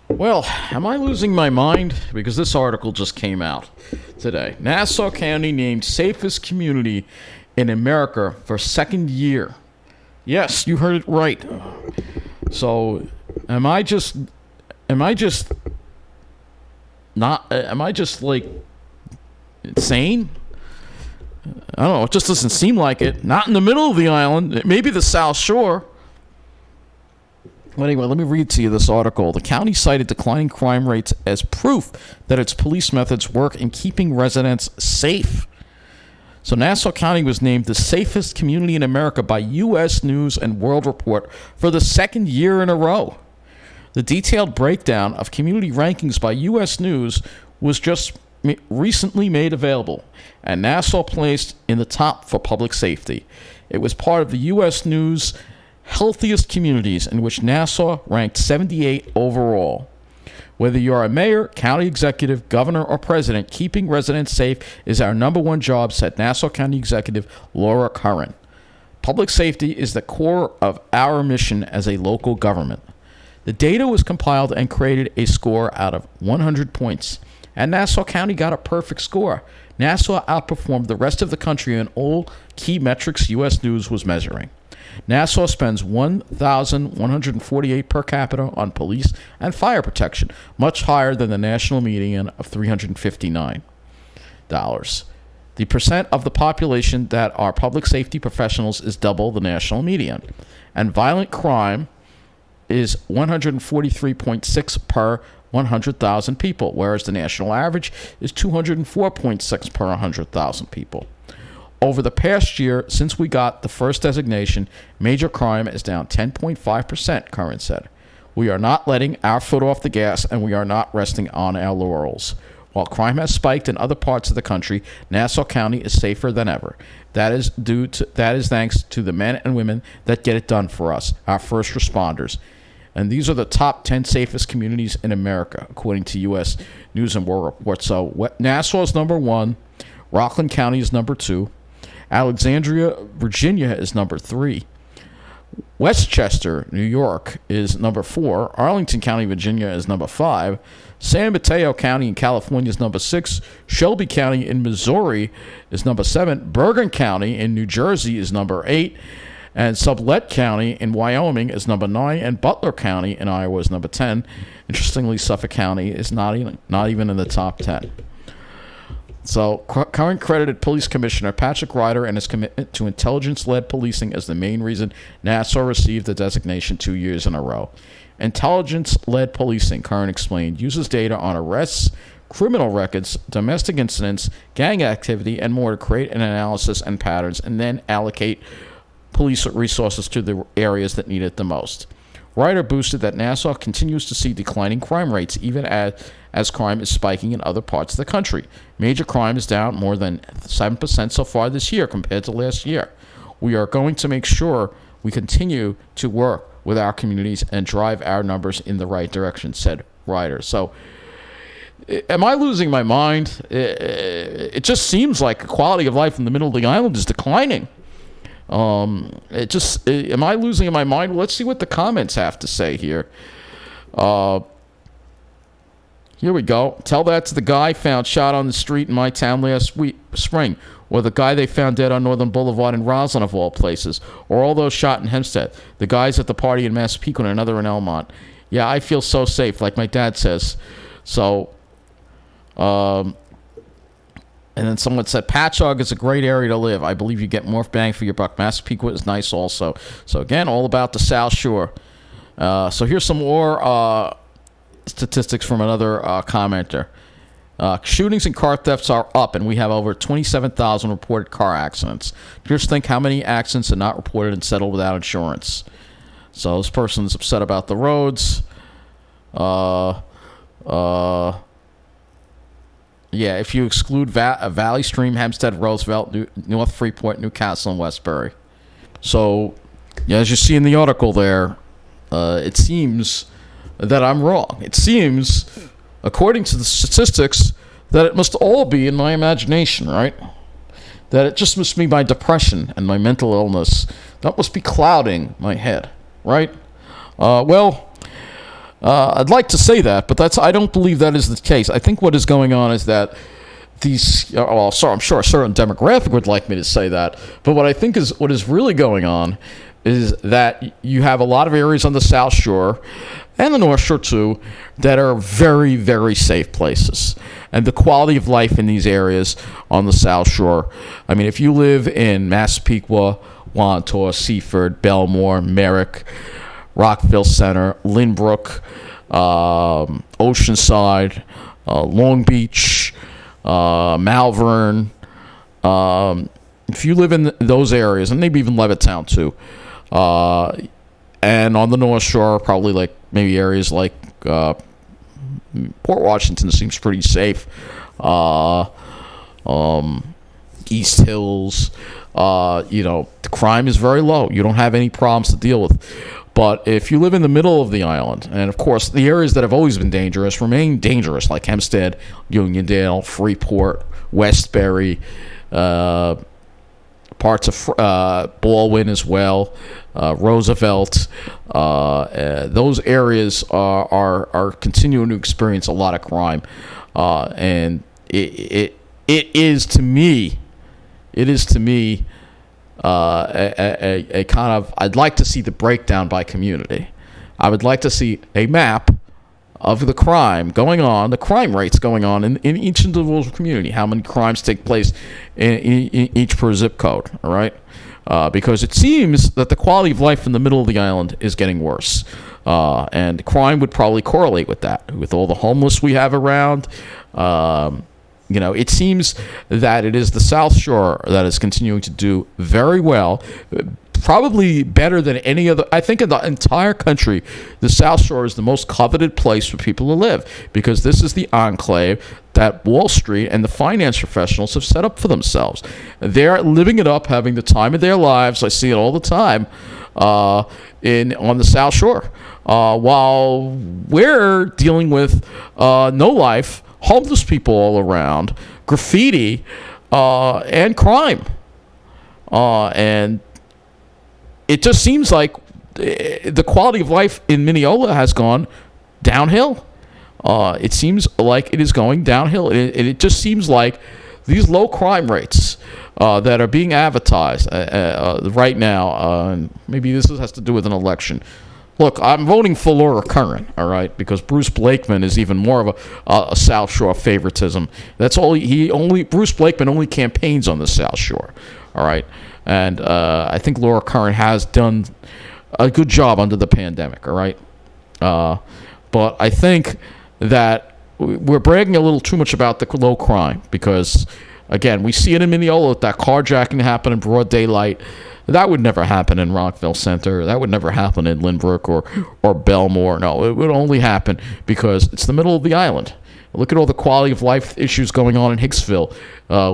Well, am I losing my mind? Because this article just came out today. Nassau County named safest community in America for second year. Yes, you heard it right. So, am I just, am I just not, am I just like insane? I don't know. It just doesn't seem like it. Not in the middle of the island. Maybe the South Shore. Well, anyway, let me read to you this article. The county cited declining crime rates as proof that its police methods work in keeping residents safe. So Nassau County was named the safest community in America by U.S. News and World Report for the second year in a row. The detailed breakdown of community rankings by U.S. News was just recently made available, and Nassau placed in the top for public safety. It was part of the U.S. News healthiest communities, in which Nassau ranked 78 overall. Whether you're a mayor, county executive, governor, or president, keeping residents safe is our number one job, said Nassau County Executive Laura Curran. Public safety is the core of our mission as a local government. The data was compiled and created a score out of 100 points, and Nassau County got a perfect score. Nassau outperformed the rest of the country in all key metrics U.S. News was measuring. Nassau spends $1,148 per capita on police and fire protection, much higher than the national median of $359. The percent of the population that are public safety professionals is double the national median, and violent crime is 143.6 per 100,000 people, whereas the national average is 204.6 per 100,000 people. Over the past year, since we got the first designation, major crime is down 10.5%, Curran said. We are not letting our foot off the gas, and we are not resting on our laurels. While crime has spiked in other parts of the country, Nassau County is safer than ever. That is thanks to the men and women that get it done for us, our first responders. And these are the top 10 safest communities in America, according to U.S. News and World Report. So Nassau is number one. Rockland County is number two. Alexandria, Virginia is number 3. Westchester, New York is number 4. Arlington County, Virginia is number 5. San Mateo County in California is number 6. Shelby County in Missouri is number 7. Bergen County in New Jersey is number 8. And Sublette County in Wyoming is number 9. And Butler County in Iowa is number 10. Interestingly, Suffolk County is not even in the top 10. So, current credited police commissioner Patrick Ryder and his commitment to intelligence-led policing as the main reason Nassau received the designation 2 years in a row. Intelligence-led policing, Curran explained, uses data on arrests, criminal records, domestic incidents, gang activity, and more to create an analysis and patterns and then allocate police resources to the areas that need it the most. Ryder boosted that Nassau continues to see declining crime rates even as crime is spiking in other parts of the country. Major crime is down more than 7% so far this year compared to last year. We are going to make sure we continue to work with our communities and drive our numbers in the right direction, said Ryder. So, am I losing my mind? It just seems like the quality of life in the middle of the island is declining. Am I losing my mind? Well, let's see what the comments have to say here. Here we go. Tell that to the guy found shot on the street in my town last spring, or the guy they found dead on Northern Boulevard in Roslyn, of all places, or all those shot in Hempstead, the guys at the party in Massapequa and another in Elmont. Yeah, I feel so safe, like my dad says. So, and then someone said, Patchogue is a great area to live. I believe you get more bang for your buck. Massapequa is nice also. So, again, all about the South Shore. So here's some more statistics from another commenter. Shootings and car thefts are up, and we have over 27,000 reported car accidents. Just think how many accidents are not reported and settled without insurance. So this person's upset about the roads. Yeah, if you exclude Valley Stream, Hempstead, Roosevelt, North Freeport, Newcastle, and Westbury. So, yeah, as you see in the article there, it seems that I'm wrong. It seems, according to the statistics, that it must all be in my imagination, right? That it just must be my depression and my mental illness that must be clouding my head, right? Well, I'd like to say that, but I don't believe that is the case. I think what is going on is that I'm sure a certain demographic would like me to say that, but what is really going on is that you have a lot of areas on the South Shore and the North Shore too that are very, very safe places. And the quality of life in these areas on the South Shore, I mean, if you live in Massapequa, Wantaw, Seaford, Belmore, Merrick, Rockville Center, Lynbrook, Oceanside, Long Beach, Malvern, if you live in those areas, and maybe even Levittown too, and on the North Shore, probably like maybe areas like Port Washington seems pretty safe. East Hills, the crime is very low. You don't have any problems to deal with. But if you live in the middle of the island, and of course the areas that have always been dangerous remain dangerous, like Hempstead, Uniondale, Freeport, Westbury, parts of Baldwin as well, Roosevelt. Those areas are continuing to experience a lot of crime, and it is to me. A kind of, I'd like to see the breakdown by community. I would like to see a map of the crime going on, the crime rates going on in each individual community, how many crimes take place in each per zip code, all right? Because it seems that the quality of life in the middle of the island is getting worse. And crime would probably correlate with that, with all the homeless we have around. It seems that it is the South Shore that is continuing to do very well, probably better than any other. I think in the entire country, the South Shore is the most coveted place for people to live, because this is the enclave that Wall Street and the finance professionals have set up for themselves. They're living it up, having the time of their lives. I see it all the time on the South Shore, while we're dealing with no life, homeless people all around, graffiti, and crime. And it just seems like the quality of life in Mineola has gone downhill. It seems like it is going downhill. It just seems like these low crime rates that are being advertised right now, and maybe this has to do with an election. Look, I'm voting for Laura Curran, all right, because Bruce Blakeman is even more of a South Shore favoritism. That's all. Bruce Blakeman only campaigns on the South Shore, all right, and I think Laura Curran has done a good job under the pandemic, all right, but I think that we're bragging a little too much about the low crime, because again, we see it in Mineola. That carjacking happened in broad daylight. That would never happen in Rockville Center. That would never happen in Lynbrook or Belmore. No, it would only happen because it's the middle of the island. Look at all the quality of life issues going on in Hicksville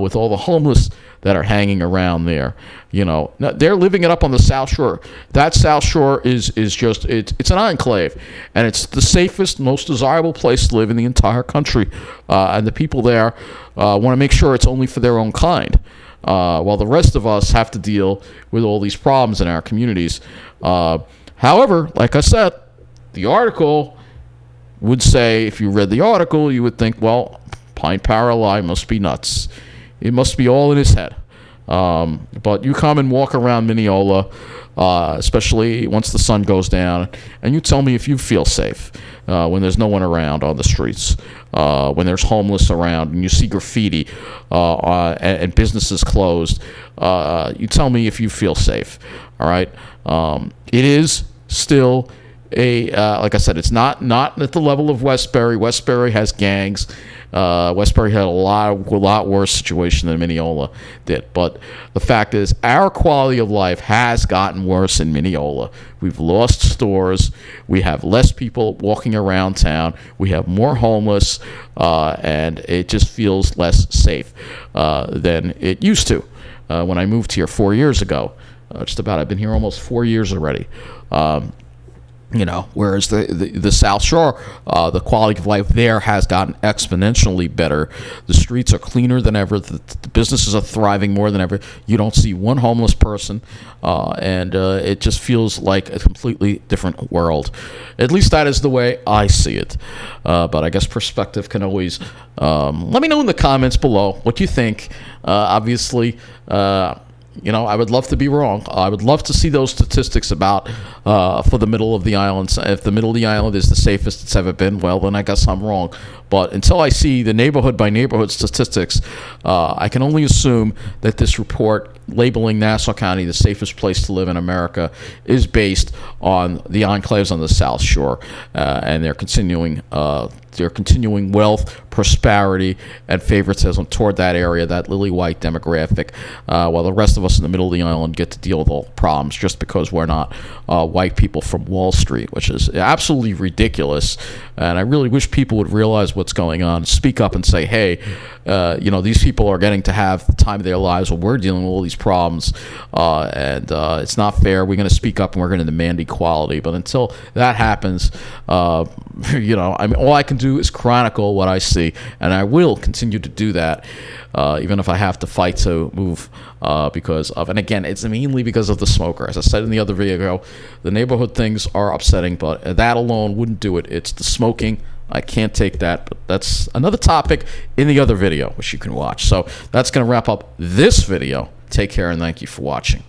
with all the homeless that are hanging around there. They're living it up on the South Shore. That South Shore is just, it's an enclave, and it's the safest, most desirable place to live in the entire country. And the people there want to make sure it's only for their own kind. While the rest of us have to deal with all these problems in our communities. However, like I said, the article would say, if you read the article, you would think, well, Pine Parallel must be nuts. It must be all in his head. But you come and walk around Mineola, especially once the sun goes down, and you tell me if you feel safe when there's no one around on the streets, when there's homeless around and you see graffiti and businesses closed. You tell me if you feel safe. All right. It is still like I said, it's not at the level of Westbury. Westbury has gangs. Westbury had a lot worse situation than Mineola did. But the fact is, our quality of life has gotten worse in Mineola. We've lost stores. We have less people walking around town. We have more homeless, and it just feels less safe than it used to. When I moved here 4 years ago, I've been here almost 4 years already. Whereas the South Shore, the quality of life there has gotten exponentially better. The streets are cleaner than ever. The businesses are thriving more than ever. You don't see one homeless person, and it just feels like a completely different world. At least that is the way I see it. But I guess perspective can always... let me know in the comments below what you think. Obviously... I would love to be wrong. I would love to see those statistics about for the middle of the island. If the middle of the island is the safest it's ever been, well, then I guess I'm wrong. But until I see the neighborhood by neighborhood statistics, I can only assume that this report labeling Nassau County the safest place to live in America is based on the enclaves on the South Shore and their continuing wealth, prosperity, and favoritism toward that area, that lily white demographic, while the rest of us in the middle of the island get to deal with all the problems just because we're not white people from Wall Street, which is absolutely ridiculous. And I really wish people would realize what's going on, speak up and say, hey, these people are getting to have the time of their lives when we're dealing with all these problems, and it's not fair. We're going to speak up and we're going to demand equality. But until that happens, all I can do is chronicle what I see, and I will continue to do that, even if I have to fight to move because of, and again, it's mainly because of the smoker. As I said in the other video, the neighborhood things are upsetting, but that alone wouldn't do it. It's the smoking. I can't take that, but that's another topic in the other video, which you can watch. So that's going to wrap up this video. Take care, and thank you for watching.